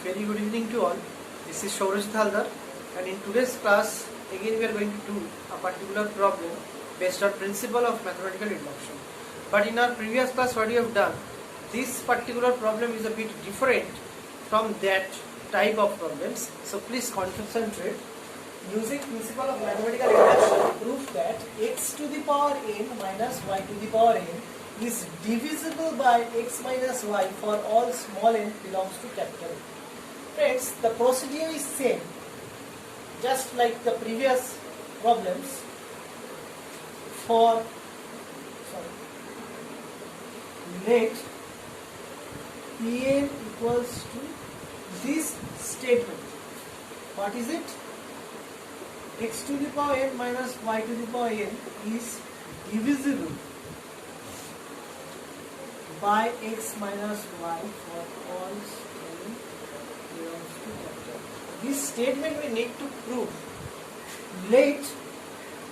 Very good evening to all. This is Shauraj Haldar, and in today's class again we are going to do a particular problem based on principle of mathematical induction. But in our previous class what we have done, this particular problem is a bit different from that type of problems. So please concentrate. Using principle of mathematical induction, prove that x to the power n minus y to the power n is divisible by x minus y for all small n belongs to capital N. Friends, the procedure is same, just like the previous problems. Let Pn equals to this statement. What is it? X to the power n minus y to the power n is divisible by x minus y for all n belongs to capital. This statement we need to prove. Let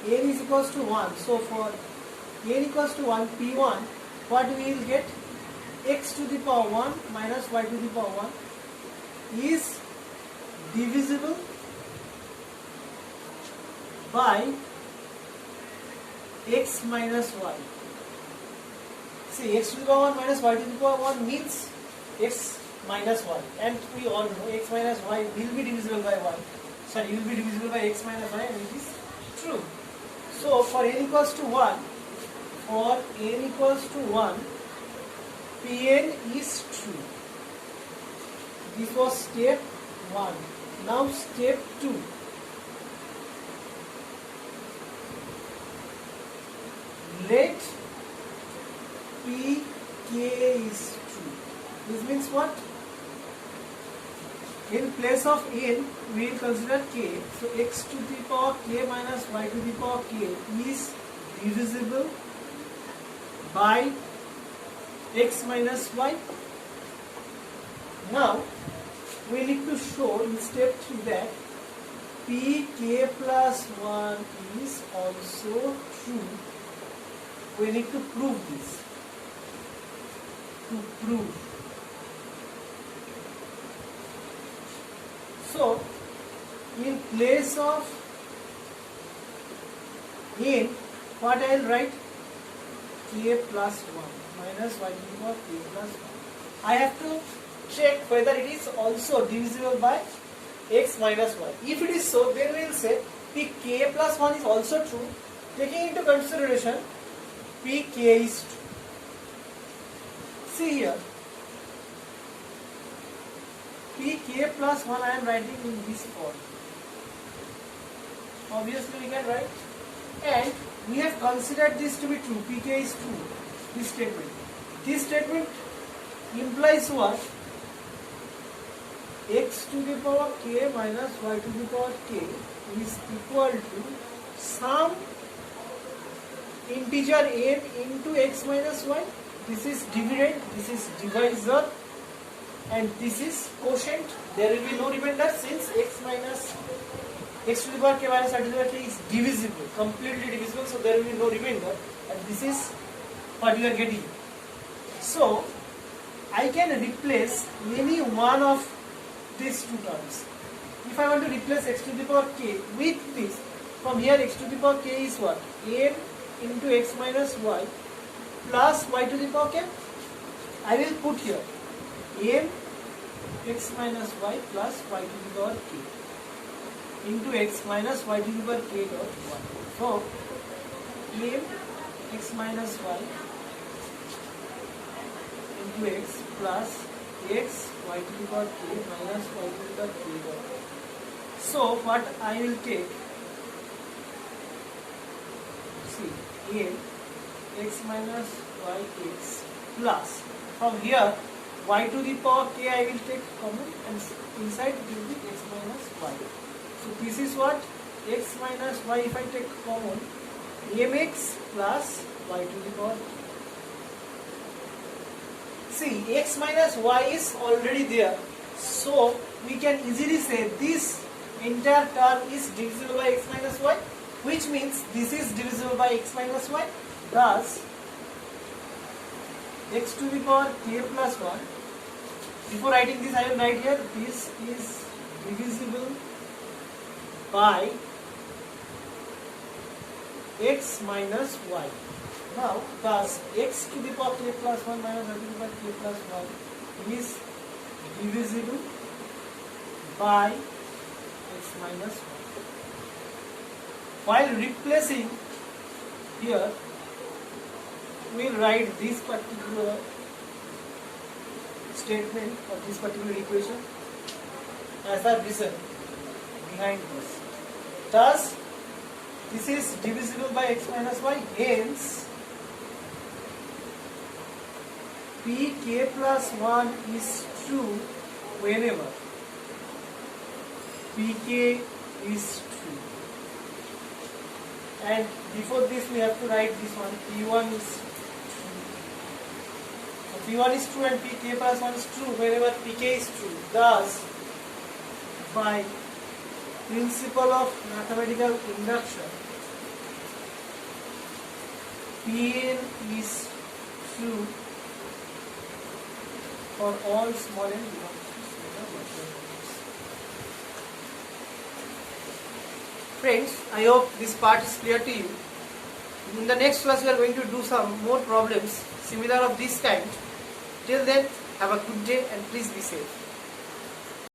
n is equals to 1. So for n equals to 1, P1, what we will get? X to the power 1 minus y to the power 1 is divisible by x minus y. See, x to the power 1 minus y to the power 1 means x minus y, and we all know x minus y will be divisible by y. Sorry, will be divisible by x minus y, and it is true. So for n equals to 1, Pn is true. This was step 1. Now step 2. Let Pk is true. This means what? In place of n, we will consider k. So x to the power k minus y to the power k is divisible by x minus y. Now we need to show in step 3 that Pk plus 1 is also true. We need to prove this. To prove. So, in place of n, what I will write? K plus 1 minus y to the power k plus 1. I have to check whether it is also divisible by x minus y. If it is so, then we will say Pk plus 1 is also true. Taking into consideration Pk is true. See here, Pk plus 1 I am writing in this form. Obviously we can write, and we have considered this to be true. Pk is true. This statement. This statement implies what? X to the power k minus y to the power k is equal to some integer n into x minus y. This is dividend, this is divisor, and this is quotient. There will be no remainder since x to the power k minus y to the power k is divisible, completely divisible, so there will be no remainder, and this is what you are getting. So I can replace any one of these two terms. If I want to replace x to the power k with this, from here x to the power k is what? N into x minus y plus y to the power k. I will put here m x minus y plus y to the power k into x minus y to the power k dot 1. So m x minus y into x plus x y to the power k minus y to the power k dot 1. So what I will take, see, m x minus y x plus, from here y to the power k I will take common, and inside it will be x minus y. So this is what? X minus y, if I take common, mx plus y to the power k. See, x minus y is already there, so we can easily say this entire term is divisible by x minus y, which means this is divisible by x minus y. Thus, x to the power k plus 1 before writing this, I will write here this is divisible by x minus y. Now, thus x to the power k plus 1 minus y to the power k plus 1 is divisible by x minus 1. While replacing here, we will write this particular statement or this particular equation as a reason behind this. Thus, this is divisible by x minus y, hence pk plus 1 is true whenever pk is true. And before this we have to write this one, p1 is true. So p1 is true and pk plus 1 is true whenever pk is true. Thus, by principle of mathematical induction, Pn is true for all small n belongs to scalar multiple. Friends, I hope this part is clear to you. In the next class we are going to do some more problems similar of this kind. Till then, have a good day and please be safe.